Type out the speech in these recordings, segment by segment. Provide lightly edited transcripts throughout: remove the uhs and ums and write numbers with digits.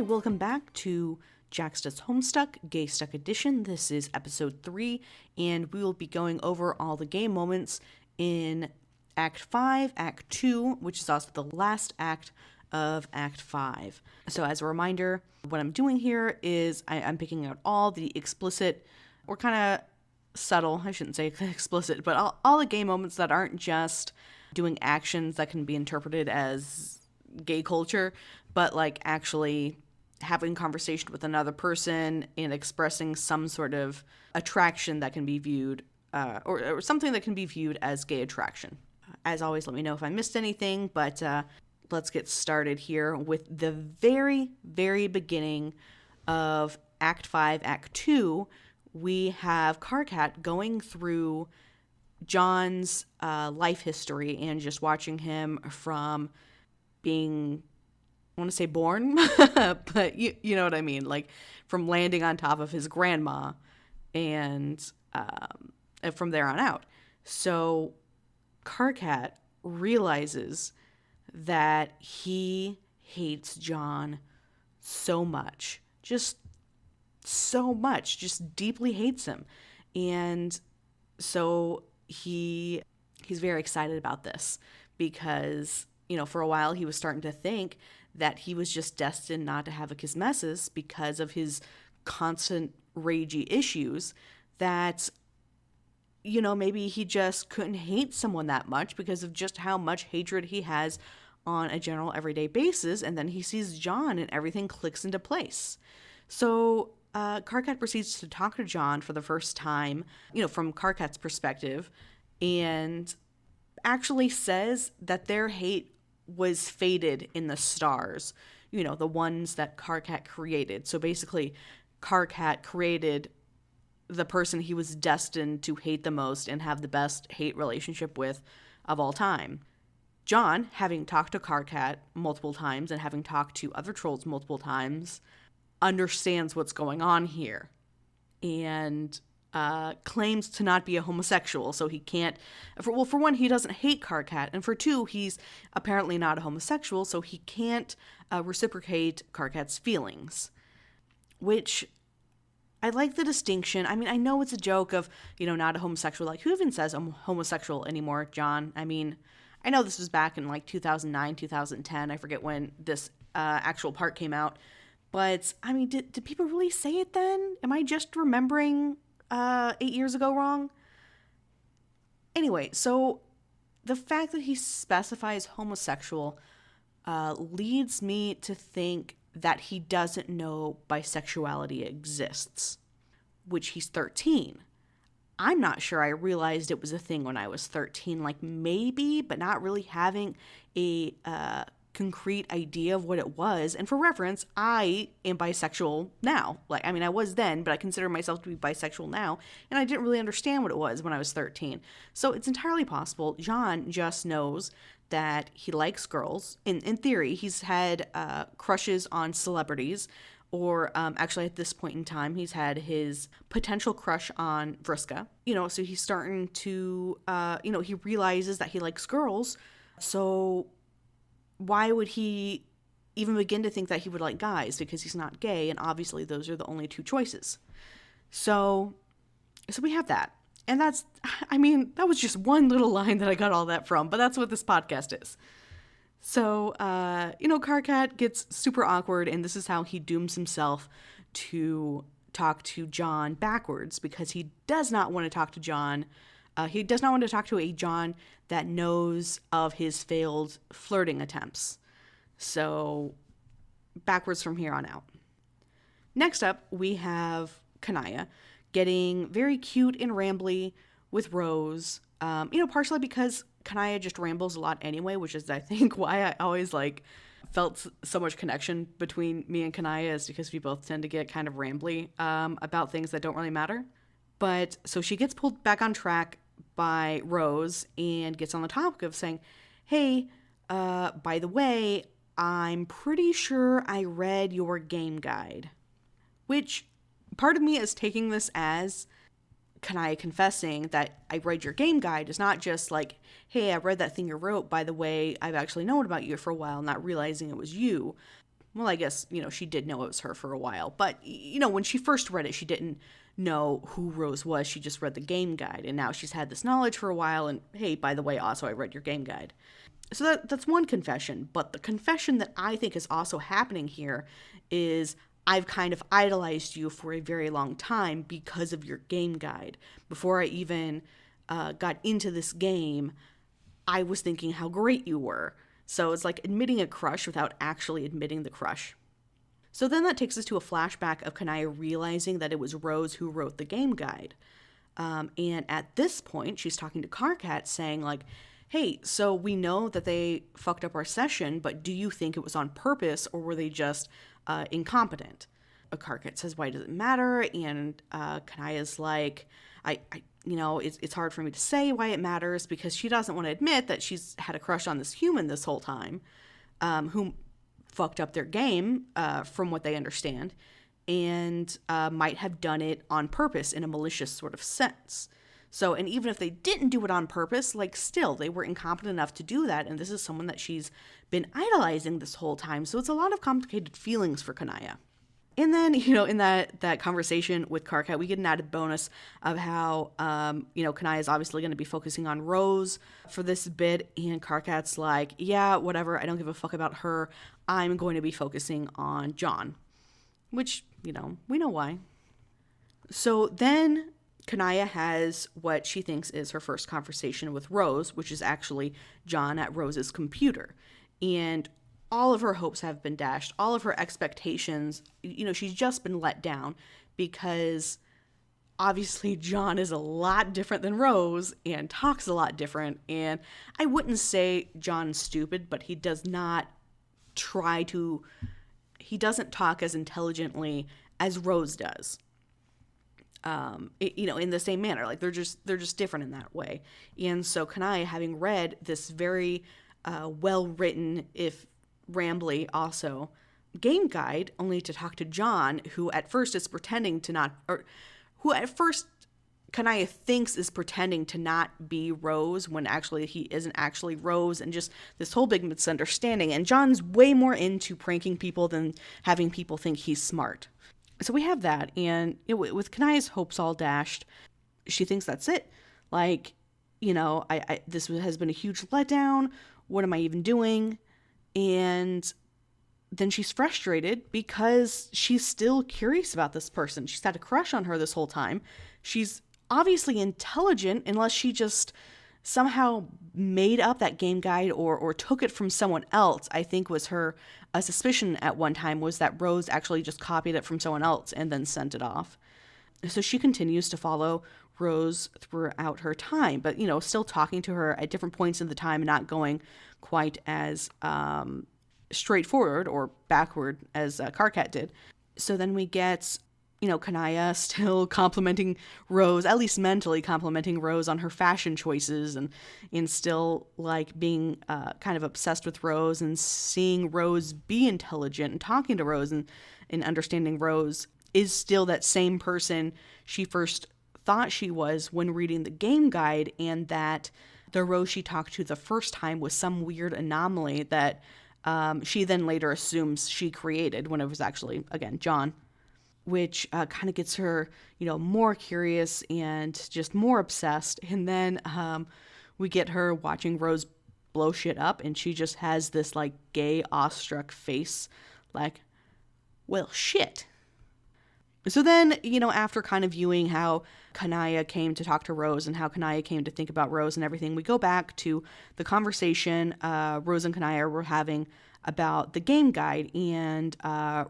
welcome back to Gaystuck's Homestuck, Gaystuck edition. This is episode 3, and we will be going over all the gay moments in Act 5, Act 2, which is also the last act of Act 5. So as a reminder, what I'm doing here is I'm picking out all the explicit, or kind of subtle, I shouldn't say explicit, but all the gay moments that aren't just doing actions that can be interpreted as gay culture, but like actually having conversation with another person and expressing some sort of attraction that can be viewed, or something that can be viewed as gay attraction. As always, let me know if I missed anything, but let's get started here with the very, very beginning of Act 5, Act 2. We have Karkat going through John's life history and just watching him from being, I want to say born, but you know what I mean, like from landing on top of his grandma and from there on out. So Karkat realizes that he hates John so much, just deeply hates him. And so he's very excited about this because, for a while he was starting to think that he was just destined not to have a kismesis because of his constant ragey issues, that maybe he just couldn't hate someone that much because of just how much hatred he has on a general everyday basis. And then he sees John and everything clicks into place. So Karkat proceeds to talk to John for the first time, from Karkat's perspective, and actually says that their hate was fated in the stars, the ones that Karkat created. So basically, Karkat created the person he was destined to hate the most and have the best hate relationship with of all time. John, having talked to Karkat multiple times and having talked to other trolls multiple times, understands what's going on here and claims to not be a homosexual. So he can't, for one, he doesn't hate Karkat, and for two, he's apparently not a homosexual, so he can't reciprocate Karkat's feelings, which I like the distinction. I mean, I know it's a joke of, not a homosexual. Like, who even says I'm homosexual anymore, John? I mean, I know this was back in like 2009, 2010. I forget when this actual part came out. But, I mean, did people really say it then? Am I just remembering 8 years ago wrong? Anyway, so the fact that he specifies homosexual leads me to think that he doesn't know bisexuality exists, which he's 13. I'm not sure I realized it was a thing when I was 13, like maybe, but not really having a concrete idea of what it was. And for reference, I am bisexual now. Like, I mean, I was then, but I consider myself to be bisexual now, and I didn't really understand what it was when I was 13. So it's entirely possible John just knows that he likes girls. In theory, he's had crushes on celebrities, or actually at this point in time, he's had his potential crush on Vriska. So he's starting to, he realizes that he likes girls. So why would he even begin to think that he would like guys? Because he's not gay, and obviously those are the only two choices. So we have that. And that was just one little line that I got all that from, but that's what this podcast is. So, Karkat gets super awkward, and this is how he dooms himself to talk to John backwards, because he does not want to talk to John. He does not want to talk to a John that knows of his failed flirting attempts. So, backwards from here on out. Next up, we have Kanaya getting very cute and rambly with Rose, partially because Kanaya just rambles a lot anyway, which is, I think, why I always, felt so much connection between me and Kanaya, is because we both tend to get kind of rambly about things that don't really matter. But, so she gets pulled back on track by Rose and gets on the topic of saying, hey, by the way, I'm pretty sure I read your game guide. Which, part of me is taking this as Kanaya confessing that I read your game guide. Is not just like, hey, I read that thing you wrote. By the way, I've actually known about you for a while, not realizing it was you. well, I guess, she did know it was her for a while. But, when she first read it, she didn't know who Rose was. She just read the game guide. And now she's had this knowledge for a while. And hey, by the way, also, I read your game guide. So that's one confession. But the confession that I think is also happening here is I've kind of idolized you for a very long time because of your game guide. Before I even got into this game, I was thinking how great you were. So it's like admitting a crush without actually admitting the crush. So then that takes us to a flashback of Kanaya realizing that it was Rose who wrote the game guide. And at this point, she's talking to Karkat saying like, hey, so we know that they fucked up our session, but do you think it was on purpose or were they just incompetent? Karkat says, why does it matter? And Kanaya's like, it's hard for me to say why it matters because she doesn't want to admit that she's had a crush on this human this whole time, who fucked up their game, from what they understand, and might have done it on purpose in a malicious sort of sense. So, and even if they didn't do it on purpose, like still, they were incompetent enough to do that, and this is someone that she's been idolizing this whole time, so it's a lot of complicated feelings for Kanaya. And then, in that conversation with Karkat, we get an added bonus of how, Kanaya is obviously going to be focusing on Rose for this bit. And Karkat's like, yeah, whatever. I don't give a fuck about her. I'm going to be focusing on John. Which, we know why. So then Kanaya has what she thinks is her first conversation with Rose, which is actually John at Rose's computer. And all of her hopes have been dashed. All of her expectations, she's just been let down because obviously John is a lot different than Rose and talks a lot different. And I wouldn't say John's stupid, but he doesn't talk as intelligently as Rose does. In the same manner, like they're just different in that way. And so Kanaya, having read this very well-written, if rambly also, game guide, only to talk to John, who at first is pretending to not, or who at first Kanaya thinks is pretending to not be Rose when actually he isn't actually Rose, and just this whole big misunderstanding. And John's way more into pranking people than having people think he's smart. So we have that, and with Kanaya's hopes all dashed, she thinks that's it. Like, this has been a huge letdown. What am I even doing? And then she's frustrated because she's still curious about this person. She's had a crush on her this whole time. She's obviously intelligent, unless she just somehow made up that game guide or took it from someone else. I think was her suspicion at one time, was that Rose actually just copied it from someone else and then sent it off. So she continues to follow Rose throughout her time, but, still talking to her at different points in the time, not going quite as straightforward or backward as Karkat did. So then we get, Kanaya still complimenting Rose, at least mentally complimenting Rose on her fashion choices, and still like being kind of obsessed with Rose and seeing Rose be intelligent and talking to Rose and understanding Rose is still that same person she first thought she was when reading the game guide, and that the Rose she talked to the first time was some weird anomaly that she then later assumes she created when it was actually, again, John, which kind of gets her, more curious and just more obsessed. And then we get her watching Rose blow shit up, and she just has this like gay awestruck face like, well, shit. So then, after kind of viewing how Kanaya came to talk to Rose and how Kanaya came to think about Rose and everything, we go back to the conversation Rose and Kanaya were having about the game guide, and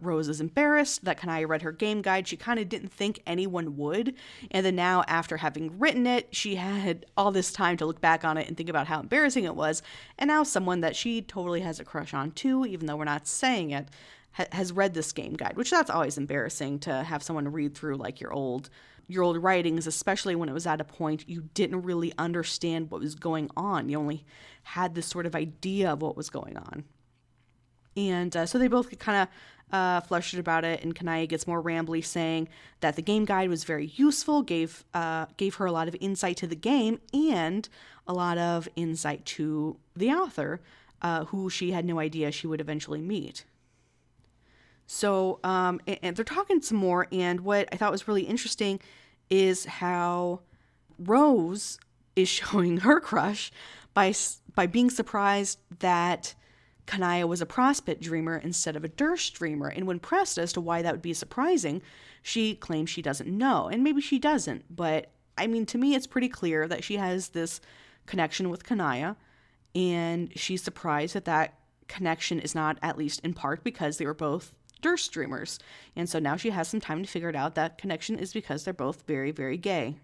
Rose is embarrassed that Kanaya read her game guide. She kind of didn't think anyone would, and then now, after having written it, she had all this time to look back on it and think about how embarrassing it was, and now someone that she totally has a crush on too, even though we're not saying it, has read this game guide, which that's always embarrassing to have someone read through like your old writings, especially when it was at a point you didn't really understand what was going on. You only had this sort of idea of what was going on. And so they both get kind of flustered about it, and Kanaya gets more rambly, saying that the game guide was very useful, gave her a lot of insight to the game and a lot of insight to the author, who she had no idea she would eventually meet. So, and they're talking some more, and what I thought was really interesting is how Rose is showing her crush by being surprised that Kanaya was a prospect dreamer instead of a Durst dreamer. And when pressed as to why that would be surprising, she claims she doesn't know. And maybe she doesn't, but I mean, to me, it's pretty clear that she has this connection with Kanaya, and she's surprised that that connection is not, at least in part, because they were both Durst dreamers. And so now she has some time to figure it out. That connection is because they're both very, very gay.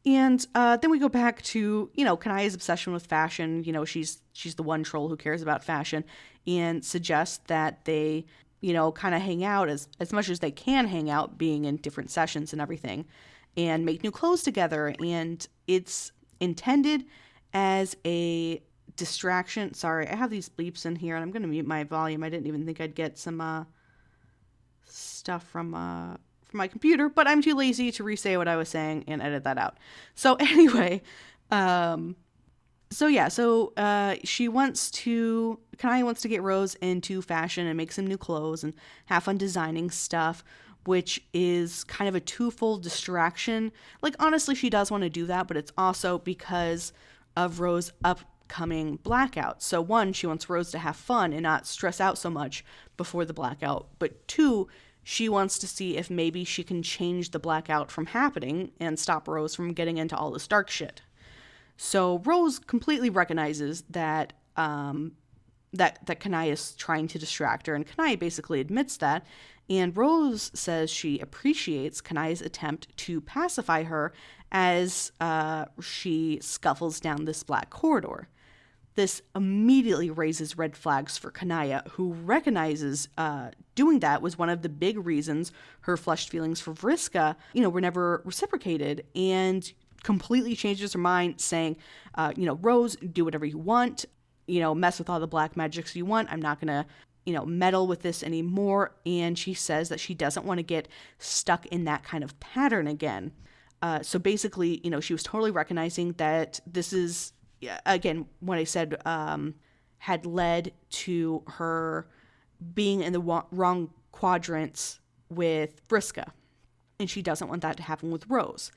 And then we go back to, Kanaya's obsession with fashion. She's the one troll who cares about fashion, and suggests that they, kind of hang out as much as they can hang out, being in different sessions and everything, and make new clothes together. And it's intended as a distraction. Sorry, I have these bleeps in here, and I'm going to mute my volume. I didn't even think I'd get some stuff from my computer, but I'm too lazy to re-say what I was saying and edit that out. So anyway, Kanaya wants to get Rose into fashion and make some new clothes and have fun designing stuff, which is kind of a twofold distraction. Like, honestly, she does want to do that, but it's also because of Rose's upcoming blackout. So one, she wants Rose to have fun and not stress out so much before the blackout, but two, she wants to see if maybe she can change the blackout from happening and stop Rose from getting into all this dark shit. So Rose completely recognizes that that Kanaya is trying to distract her, and Kanaya basically admits that. And Rose says she appreciates Kanaya's attempt to pacify her as she scuffles down this black corridor. This immediately raises red flags for Kanaya, who recognizes doing that was one of the big reasons her flushed feelings for Vriska, were never reciprocated, and completely changes her mind, saying, Rose, do whatever you want, mess with all the black magics you want. I'm not going to, meddle with this anymore. And she says that she doesn't want to get stuck in that kind of pattern again. So basically, she was totally recognizing that this is, again, what I said had led to her being in the wrong quadrants with Vriska. And she doesn't want that to happen with Rose.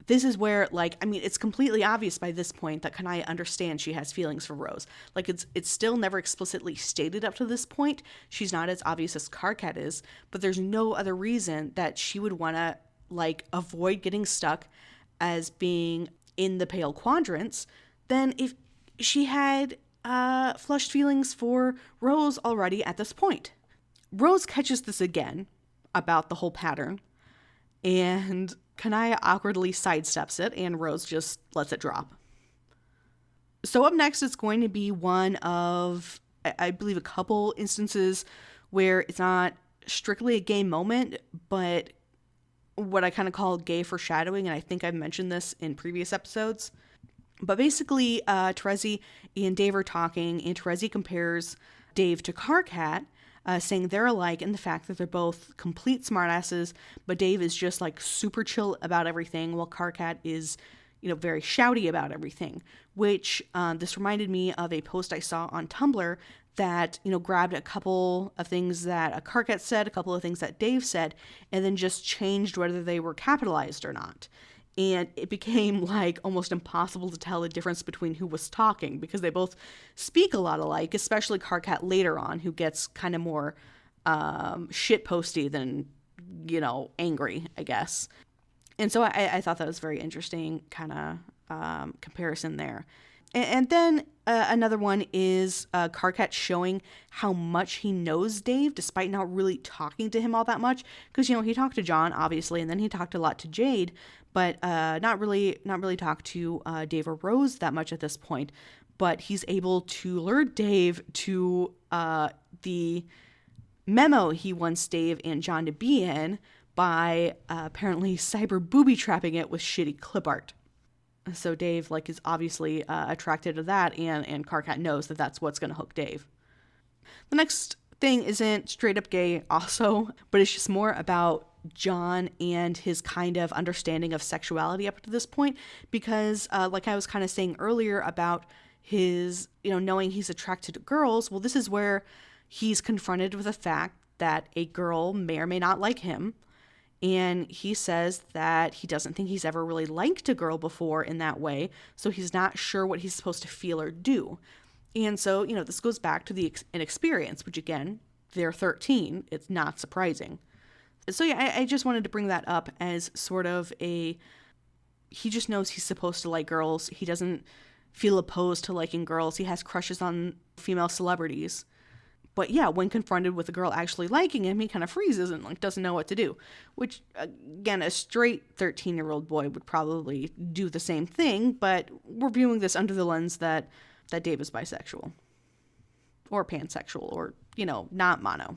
This is where, it's completely obvious by this point that Kanaya understands she has feelings for Rose. It's still never explicitly stated up to this point. She's not as obvious as Karkat is, but there's no other reason that she would want to, avoid getting stuck as being in the pale quadrants than if she had flushed feelings for Rose already at this point. Rose catches this again about the whole pattern, and Kanaya awkwardly sidesteps it, and Rose just lets it drop. So up next, it's going to be one of, I believe, a couple instances where it's not strictly a gay moment, but what I kind of call gay foreshadowing, and I think I've mentioned this in previous episodes. But basically, Terezi and Dave are talking, and Terezi compares Dave to Karkat, saying they're alike in the fact that they're both complete smartasses, but Dave is just super chill about everything, while Karkat is, very shouty about everything, which this reminded me of a post I saw on Tumblr that, grabbed a couple of things that Karkat said, a couple of things that Dave said, and then just changed whether they were capitalized or not. And it became almost impossible to tell the difference between who was talking, because they both speak a lot alike, especially Karkat later on, who gets kind of more shitposty than, angry, I guess. And so I thought that was very interesting kind of comparison there. And then another one is Karkat showing how much he knows Dave, despite not really talking to him all that much. Because, he talked to John, obviously, and then he talked a lot to Jade, but not really talked to Dave or Rose that much at this point. But he's able to lure Dave to the memo he wants Dave and John to be in by apparently cyber booby-trapping it with shitty clip art. So Dave, is obviously attracted to that, and Karkat knows that that's what's going to hook Dave. The next thing isn't straight up gay also, but it's just more about John and his kind of understanding of sexuality up to this point, because like I was kind of saying earlier about his, knowing he's attracted to girls, well, this is where he's confronted with the fact that a girl may or may not like him. And he says that he doesn't think he's ever really liked a girl before in that way, so he's not sure what he's supposed to feel or do. And so, this goes back to the inexperience, which again, they're 13. It's not surprising. So yeah, I just wanted to bring that up as sort of he just knows he's supposed to like girls. He doesn't feel opposed to liking girls. He has crushes on female celebrities. But yeah, when confronted with a girl actually liking him, he kind of freezes and doesn't know what to do. Which, again, a straight 13-year-old boy would probably do the same thing, but we're viewing this under the lens that Dave is bisexual. Or pansexual, or, not mono.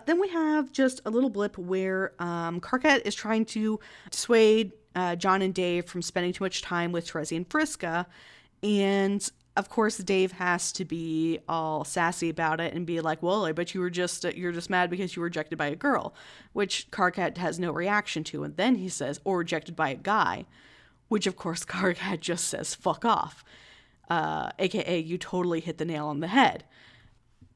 Then we have just a little blip where Karkat is trying to dissuade John and Dave from spending too much time with Terezi and Vriska, and of course, Dave has to be all sassy about it and be like, well, I bet you're just mad because you were rejected by a girl, which Karkat has no reaction to. And then he says, or rejected by a guy, which of course Karkat just says, fuck off. AKA, you totally hit the nail on the head.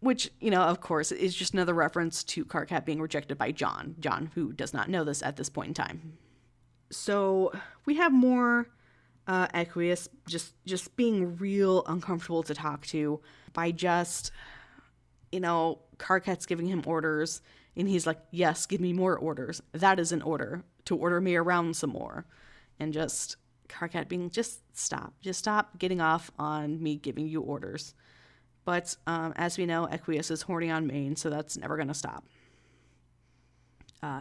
Which, of course, is just another reference to Karkat being rejected by John, who does not know this at this point in time. So we have more Aqueous just being real uncomfortable to talk to by just, Karkat's giving him orders and he's like, yes, give me more orders. That is an order to order me around some more. And just Karkat being, just stop getting off on me giving you orders. But as we know, Aqueous is horny on main, so that's never going to stop.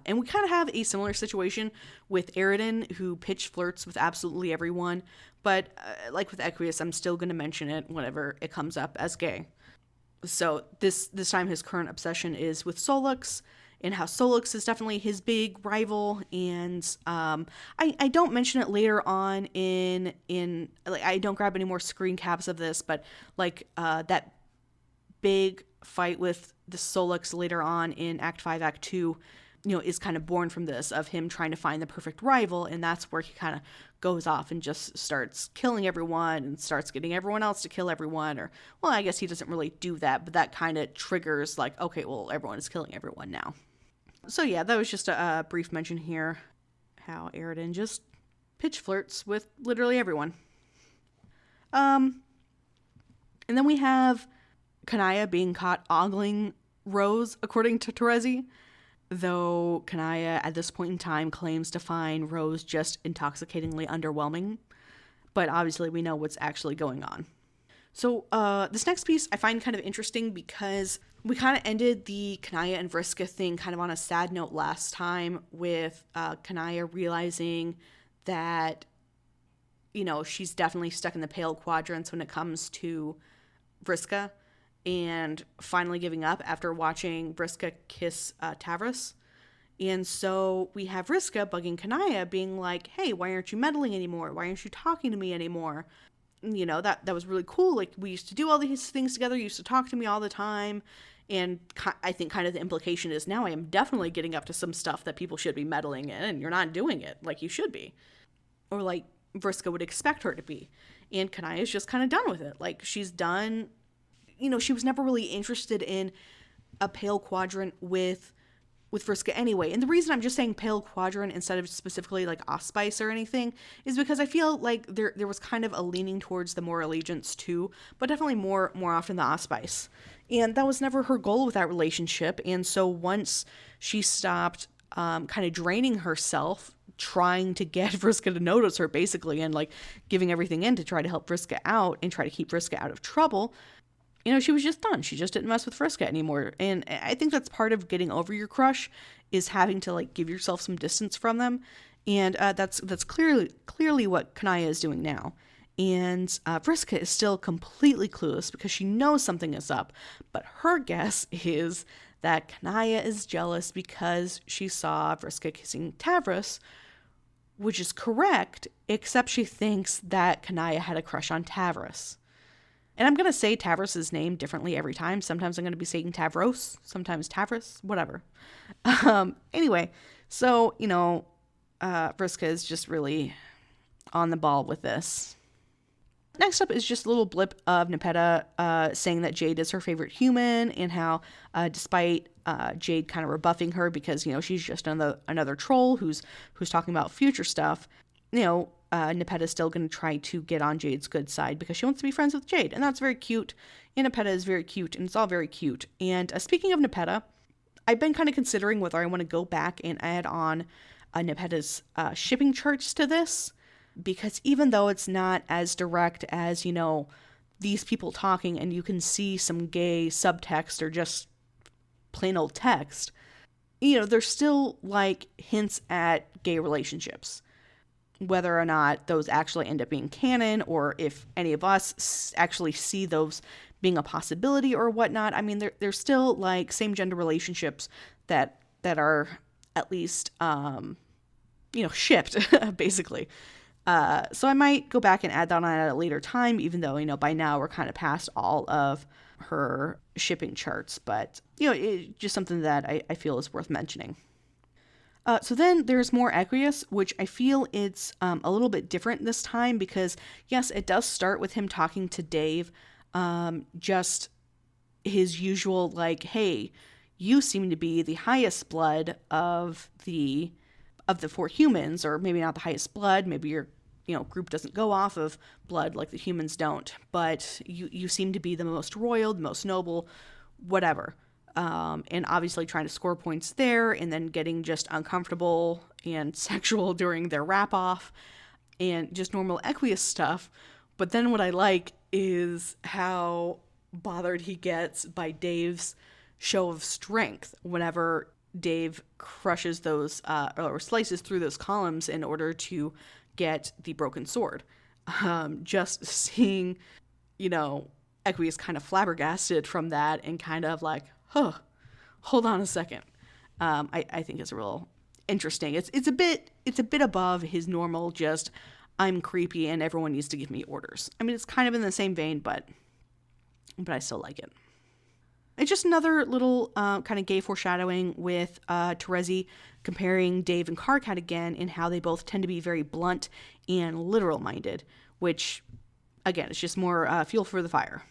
And we kind of have a similar situation with Aridin, who pitch flirts with absolutely everyone. But like with Aqueous, I'm still going to mention it whenever it comes up as gay. So this time his current obsession is with Solux, and how Solux is definitely his big rival. And I don't mention it later on in I don't grab any more screen caps of this, but that big fight with the Solux later on in Act 5, Act 2, is kind of born from this, of him trying to find the perfect rival, and that's where he kind of goes off and just starts killing everyone and starts getting everyone else to kill everyone, or, well, I guess he doesn't really do that, but that kind of triggers, okay, well, everyone is killing everyone now. So yeah, that was just a brief mention here, how Aridin just pitch flirts with literally everyone. And then we have Kanaya being caught ogling Rose, according to Terezi. Though Kanaya, at this point in time, claims to find Rose just intoxicatingly underwhelming. But obviously we know what's actually going on. So this next piece I find kind of interesting because we kind of ended the Kanaya and Vriska thing kind of on a sad note last time, with Kanaya realizing that, she's definitely stuck in the pale quadrants when it comes to Vriska, and finally giving up after watching Vriska kiss Tavros. And so we have Vriska bugging Kanaya, being like, hey, why aren't you meddling anymore? Why aren't you talking to me anymore? That was really cool. We used to do all these things together. You used to talk to me all the time. And I think kind of the implication is now I am definitely getting up to some stuff that people should be meddling in, and you're not doing it like you should be. Or like Vriska would expect her to be. And Kanaya's just kind of done with it. She's done... she was never really interested in a pale quadrant with Vriska anyway. And the reason I'm just saying pale quadrant instead of specifically Auspice or anything is because I feel like there was kind of a leaning towards the more allegiance too, but definitely more often the Auspice. And that was never her goal with that relationship. And so once she stopped kind of draining herself, trying to get Vriska to notice her basically, and giving everything in to try to help Vriska out and try to keep Vriska out of trouble, she was just done. She just didn't mess with Vriska anymore. And I think that's part of getting over your crush, is having to give yourself some distance from them. And that's clearly what Kanaya is doing now. And Vriska is still completely clueless because she knows something is up. But her guess is that Kanaya is jealous because she saw Vriska kissing Tavros, which is correct, except she thinks that Kanaya had a crush on Tavros. And I'm going to say Tavros' name differently every time. Sometimes I'm going to be saying Tavros, sometimes Tavros, whatever. Anyway, so, Vriska is just really on the ball with this. Next up is just a little blip of Nepeta saying that Jade is her favorite human, and how despite Jade kind of rebuffing her because, she's just another troll who's talking about future stuff, Nepeta's still going to try to get on Jade's good side because she wants to be friends with Jade. And that's very cute. And Nepeta is very cute, and it's all very cute. And speaking of Nepeta, I've been kind of considering whether I want to go back and add on Nepeta's shipping charts to this, because even though it's not as direct as, these people talking and you can see some gay subtext or just plain old text, there's still like hints at gay relationships. Whether or not those actually end up being canon, or if any of us actually see those being a possibility or whatnot. I mean, there's still like same gender relationships that are at least, shipped basically. So I might go back and add that on at a later time, even though, by now we're kind of past all of her shipping charts, but, it's just something that I feel is worth mentioning. So then there's more Aqueous, which I feel it's a little bit different this time because, yes, it does start with him talking to Dave, just his usual, like, hey, you seem to be the highest blood of the 4 humans, or maybe not the highest blood, maybe your group doesn't go off of blood like the humans don't, but you seem to be the most royal, the most noble, whatever. And obviously trying to score points there, and then getting just uncomfortable and sexual during their wrap-off, and just normal Aqueous stuff. But then what I like is how bothered he gets by Dave's show of strength whenever Dave crushes those, or slices through those columns in order to get the broken sword. Just seeing, Aqueous kind of flabbergasted from that and kind of like, hold on a second. I think it's a real interesting. It's a bit above his normal just I'm creepy and everyone needs to give me orders. I mean, it's kind of in the same vein, but I still like it. It's just another little kind of gay foreshadowing with Terezi comparing Dave and Karkat again, and how they both tend to be very blunt and literal minded, which again, it's just more fuel for the fire.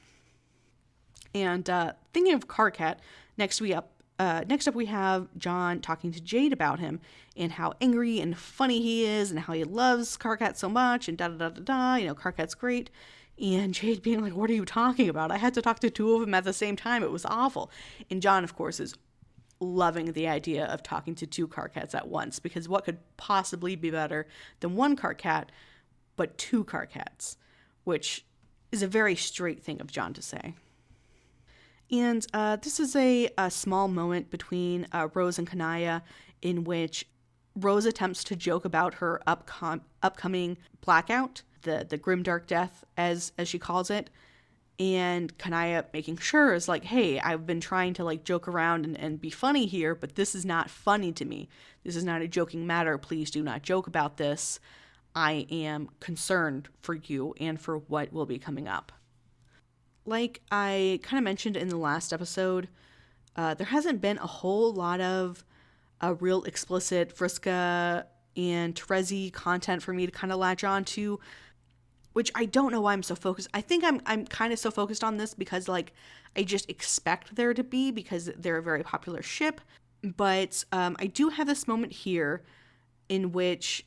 And thinking of Karkat, next up we have John talking to Jade about him and how angry and funny he is and how he loves Karkat so much and da-da-da-da-da, Karkat's great. And Jade being like, what are you talking about? I had to talk to 2 of them at the same time. It was awful. And John, of course, is loving the idea of talking to 2 Karkats at once, because what could possibly be better than 1 Karkat, but 2 Karkats, which is a very straight thing of John to say. And this is a small moment between Rose and Kanaya, in which Rose attempts to joke about her upcoming blackout, the grimdark death, as she calls it. And Kanaya making sure is like, hey, I've been trying to like joke around and be funny here, but this is not funny to me. This is not a joking matter. Please do not joke about this. I am concerned for you and for what will be coming up. Like I kind of mentioned in the last episode, there hasn't been a whole lot of real explicit Vriska and Terezi content for me to kind of latch on to, which I don't know why I'm so focused. I think I'm kind of so focused on this because like I just expect there to be, because they're a very popular ship. But I do have this moment here in which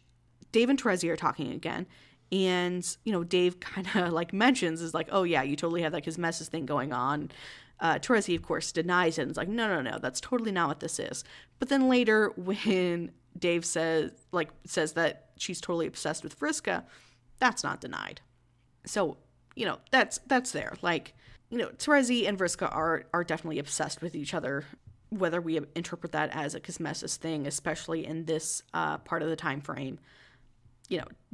Dave and Terezi are talking again. And, Dave kind of like mentions is like, oh yeah, you totally have like his messes thing going on. Terezi, of course, denies it and is like, no, that's totally not what this is. But then later when Dave says that she's totally obsessed with Vriska, that's not denied. So, that's there. Like, Terezi and Vriska are definitely obsessed with each other, whether we interpret that as a Kismesis thing, especially in this part of the time frame.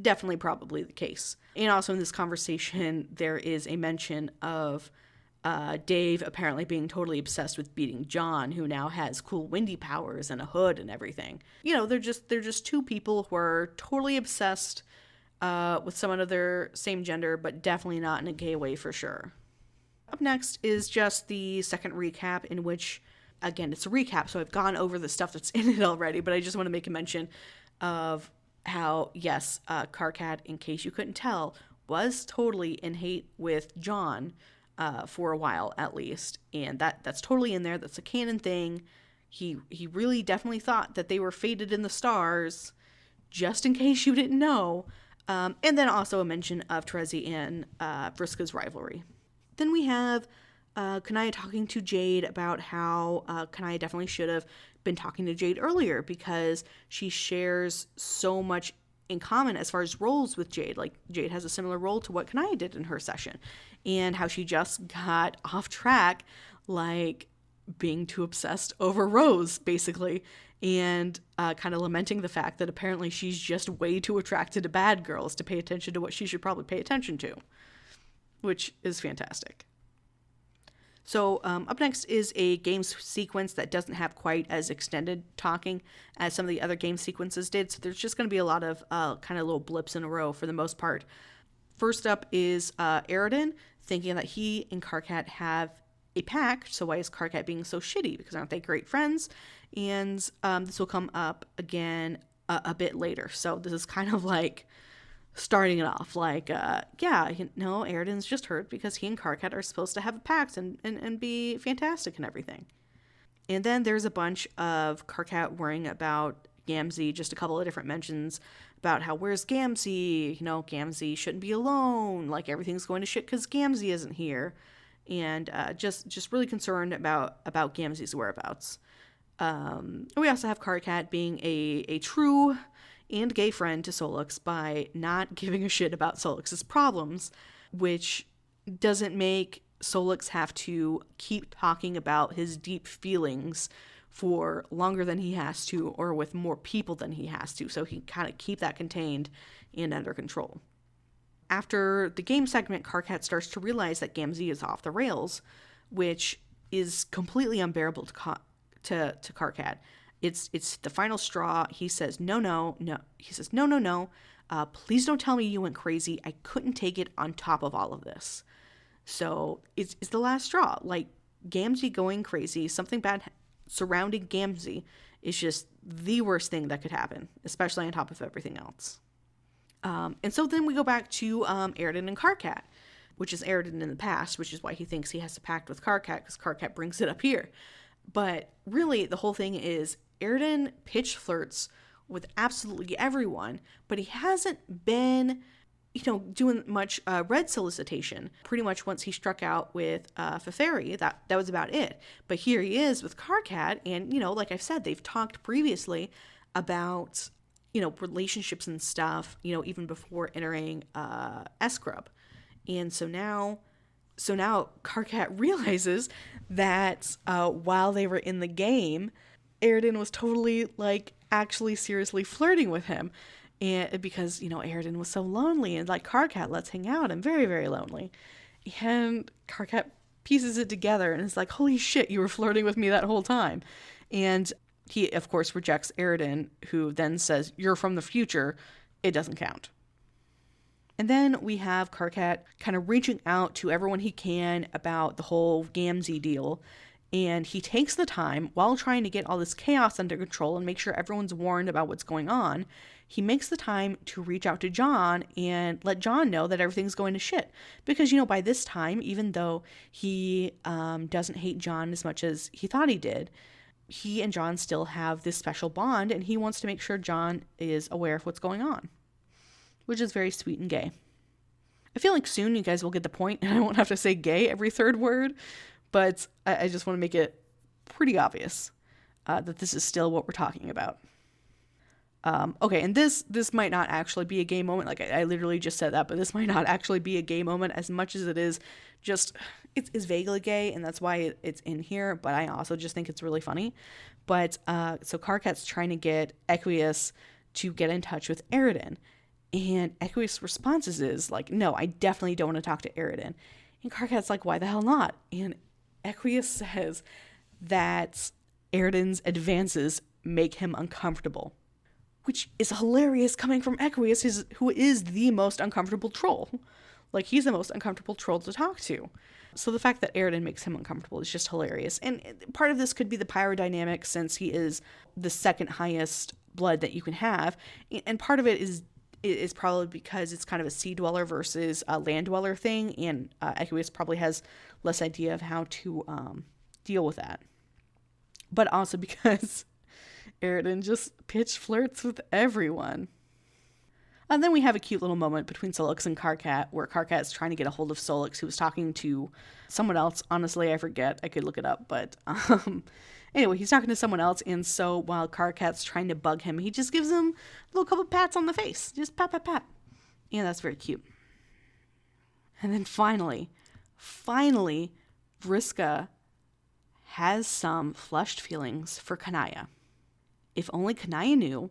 Definitely probably the case. And also in this conversation, there is a mention of Dave apparently being totally obsessed with beating John, who now has cool windy powers and a hood and everything. They're just 2 people who are totally obsessed with someone of their same gender, but definitely not in a gay way for sure. Up next is just the second recap, in which, again, it's a recap, so I've gone over the stuff that's in it already, but I just want to make a mention of how, yes, Karkat, in case you couldn't tell, was totally in hate with John for a while at least, and that's totally in there. That's a canon thing. He really definitely thought that they were fated in the stars, just in case you didn't know. And then also a mention of Terezi and Vriska's rivalry. Then we have Kanaya talking to Jade about how Kanaya definitely should have been talking to Jade earlier because she shares so much in common as far as roles with Jade. Like, Jade has a similar role to what Kanaya did in her session, and how she just got off track, like being too obsessed over Rose, basically, and kind of lamenting the fact that apparently she's just way too attracted to bad girls to pay attention to what she should probably pay attention to, which is fantastic. So up next is a game sequence that doesn't have quite as extended talking as some of the other game sequences did. So there's just going to be a lot of kind of little blips in a row for the most part. First up is Aridin thinking that he and Karkat have a pact. So why is Karkat being so shitty? Because aren't they great friends? And this will come up again a bit later. So this is kind of like starting it off like, Aridin's just hurt because he and Karkat are supposed to have a pact and be fantastic and everything. And then there's a bunch of Karkat worrying about Gamzee, just a couple of different mentions about how, where's Gamzee? Gamzee shouldn't be alone. Like, everything's going to shit because Gamzee isn't here. And just really concerned about Gamzee's whereabouts. We also have Karkat being a true and gay friend to Solix by not giving a shit about Solix's problems, which doesn't make Solix have to keep talking about his deep feelings for longer than he has to, or with more people than he has to, so he can kind of keep that contained and under control. After the game segment, Karkat starts to realize that Gamzee is off the rails, which is completely unbearable to Karkat. It's the final straw. He says, no. He says, no. Please don't tell me you went crazy. I couldn't take it on top of all of this. So it's the last straw. Like, Gamzee going crazy, something bad surrounding Gamzee is just the worst thing that could happen, especially on top of everything else. And so then we go back to Aridin and Karkat, which is Aridin in the past, which is why he thinks he has to pact with Karkat, because Karkat brings it up here. But really, the whole thing is Aridin pitch flirts with absolutely everyone, but he hasn't been, doing much red solicitation. Pretty much once he struck out with Feferi, that was about it. But here he is with Karkat, and, like I've said, they've talked previously about, relationships and stuff, even before entering S-Grub. And so now Karkat realizes that while they were in the game, Aridin was totally, actually seriously flirting with him. And because, Aridin was so lonely, and Karkat, let's hang out. I'm very, very lonely. And Karkat pieces it together and is like, holy shit, you were flirting with me that whole time. And he, of course, rejects Aridin, who then says, you're from the future. It doesn't count. And then we have Karkat kind of reaching out to everyone he can about the whole Gamzee deal. And he takes the time, while trying to get all this chaos under control and make sure everyone's warned about what's going on, he makes the time to reach out to John and let John know that everything's going to shit. Because, by this time, even though he doesn't hate John as much as he thought he did, he and John still have this special bond, and he wants to make sure John is aware of what's going on, which is very sweet and gay. I feel like soon you guys will get the point, and I won't have to say gay every third word, but I just want to make it pretty obvious that this is still what we're talking about. Okay, and this might not actually be a gay moment. Like, I literally just said that, but this might not actually be a gay moment as much as it is just, it's vaguely gay, and that's why it's in here, but I also just think it's really funny. But, so Karkat's trying to get Equius to get in touch with Aridin, and Equius' responses is like, no, I definitely don't want to talk to Aridin. And Karkat's like, why the hell not? And Equius says that Aridin's advances make him uncomfortable, which is hilarious coming from Equius, who is the most uncomfortable troll. Like, he's the most uncomfortable troll to talk to. So the fact that Aridin makes him uncomfortable is just hilarious. And part of this could be the pyro dynamic, since he is the second highest blood that you can have. And part of it is is probably because it's kind of a sea dweller versus a land dweller thing, and Equius probably has less idea of how to deal with that. But also because Aridin just pitch flirts with everyone. And then we have a cute little moment between Solix and Karkat, where Karkat is trying to get a hold of Solix, who was talking to someone else. Honestly, I forget. I could look it up, but anyway, he's talking to someone else, and so while Karkat's trying to bug him, he just gives him a little couple pats on the face. Just pat, pat, pat. And that's very cute. And then finally, Vriska has some flushed feelings for Kanaya. If only Kanaya knew,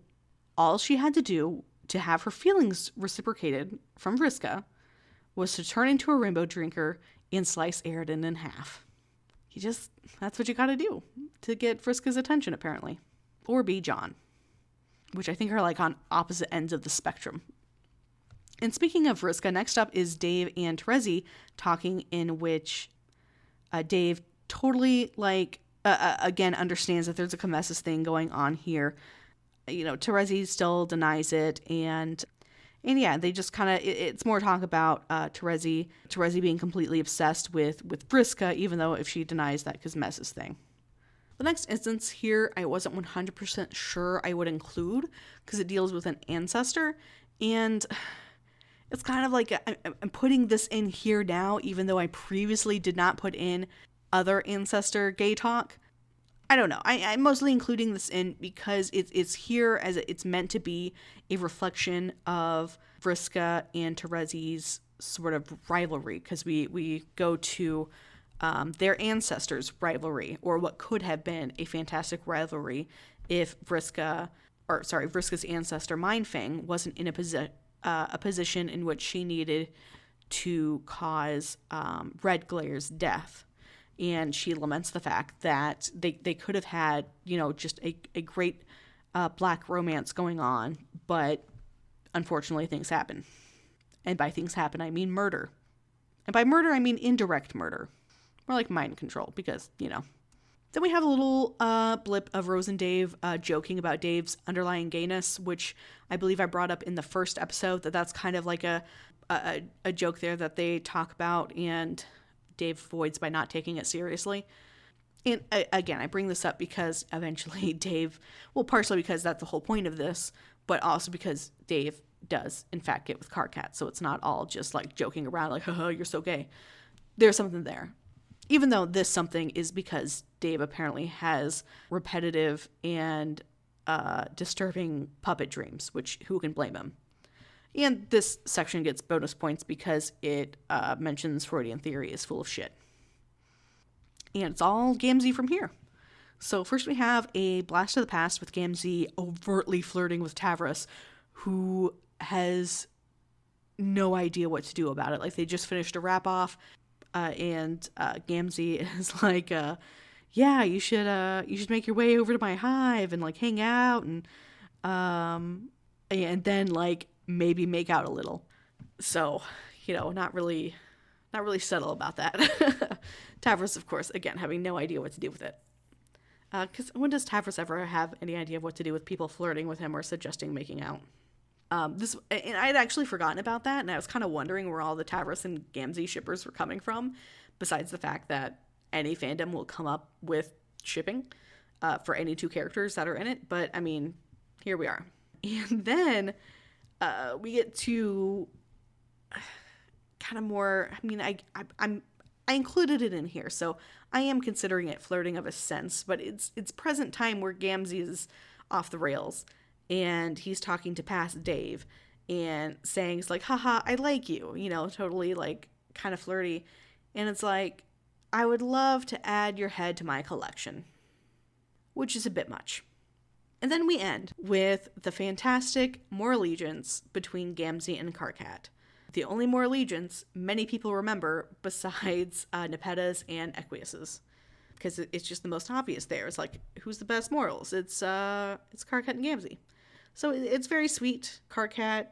all she had to do to have her feelings reciprocated from Vriska was to turn into a rainbow drinker and slice Aridin in half. That's what you gotta do to get Vriska's attention, apparently. Or be John. Which I think are like on opposite ends of the spectrum. And speaking of Vriska, next up is Dave and Terezi talking, in which Dave totally again understands that there's a Comessus thing going on here. Terezi still denies it, and yeah, they just kind of, it's more talk about Terezi being completely obsessed with Vriska, even though if she denies that Comessus thing. The next instance here, I wasn't 100% sure I would include, because it deals with an ancestor, and it's kind of like I'm putting this in here now, even though I previously did not put in other ancestor gay talk. I don't know. I'm mostly including this in because it's here as it's meant to be a reflection of Vriska and Terezi's sort of rivalry, because we go to their ancestors' rivalry, or what could have been a fantastic rivalry if Vriska's ancestor Mindfang wasn't in a position in which she needed to cause Red Glare's death. And she laments the fact that they could have had, just a great black romance going on, but unfortunately things happen. And by things happen, I mean murder. And by murder, I mean indirect murder. More like mind control, because, Then we have a little blip of Rose and Dave joking about Dave's underlying gayness, which I believe I brought up in the first episode, that's kind of like a joke there that they talk about, and Dave avoids by not taking it seriously. And again, I bring this up because eventually Dave, partially because that's the whole point of this, but also because Dave does in fact get with Karkat, so it's not all just like joking around like, haha, you're so gay. There's something there. Even though this something is because Dave apparently has repetitive and disturbing puppet dreams, which who can blame him? And this section gets bonus points because it mentions Freudian theory is full of shit. And it's all Gamzee from here. So first we have a blast of the past with Gamzee overtly flirting with Tavros, who has no idea what to do about it. Like, they just finished a rap-off, and Gamzee is like, yeah, you should make your way over to my hive and, like, hang out and then, like, maybe make out a little. So, not really subtle about that. Tavros, of course, again, having no idea what to do with it. Because when does Tavros ever have any idea of what to do with people flirting with him or suggesting making out? And I'd actually forgotten about that, and I was kind of wondering where all the Tavros and Gamzee shippers were coming from, besides the fact that any fandom will come up with shipping for any two characters that are in it. But, I mean, here we are. And then we get to kind of more, I mean, I included it in here, so I am considering it flirting of a sense, but it's present time where Gamzee is off the rails, and he's talking to past Dave, and saying, it's like, haha, I like you, totally, like, kind of flirty, and it's like, I would love to add your head to my collection, which is a bit much. And then we end with the fantastic more allegiance between Gamzee and Karkat. The only more allegiance many people remember besides Nepeta's and Equius's. Because it's just the most obvious there. It's like, who's the best morals? It's Karkat and Gamzee. So it's very sweet. Karkat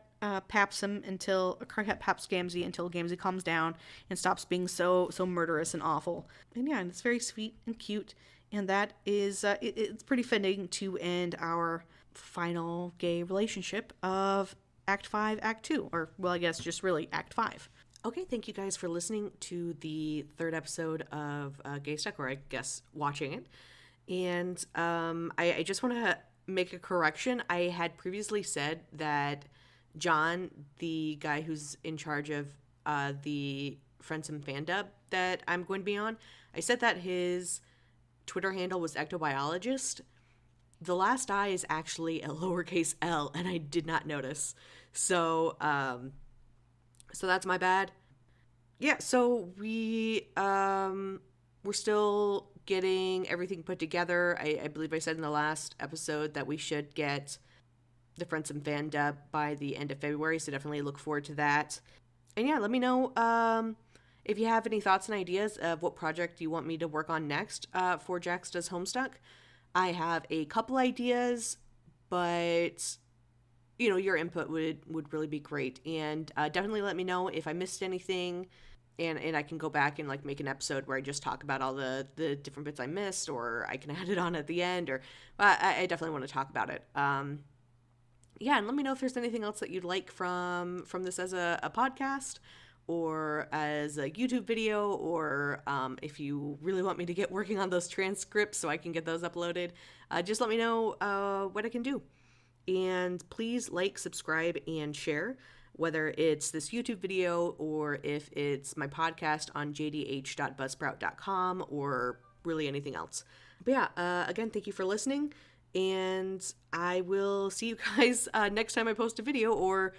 paps Gamzee until Gamzee calms down and stops being so murderous and awful. And yeah, and it's very sweet and cute. And that is, it's pretty fitting to end our final gay relationship of Act 5, Act 2, or, well, I guess just really Act 5. Okay, thank you guys for listening to the third episode of Gaystuck, or I guess watching it. And I just want to make a correction. I had previously said that John, the guy who's in charge of the Friends and Fandub that I'm going to be on, I said that his Twitter handle was ectobiologist. The last I is actually a lowercase l, and I did not notice. So that's my bad. Yeah, so we're still getting everything put together. I believe I said in the last episode that we should get the Friends and Fandub by the end of February, so definitely look forward to that. And yeah, let me know if you have any thoughts and ideas of what project you want me to work on next for Jax Does Homestuck. I have a couple ideas, but your input would really be great. And definitely let me know if I missed anything, and I can go back and like make an episode where I just talk about all the different bits I missed, or I can add it on at the end, or I definitely want to talk about it. Yeah, and let me know if there's anything else that you'd like from this as a podcast or as a YouTube video, or if you really want me to get working on those transcripts so I can get those uploaded, just let me know what I can do. And please like, subscribe, and share, whether it's this YouTube video or if it's my podcast on jdh.buzzsprout.com or really anything else. But yeah, again, thank you for listening. And I will see you guys next time I post a video, or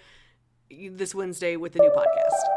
this Wednesday with a new podcast.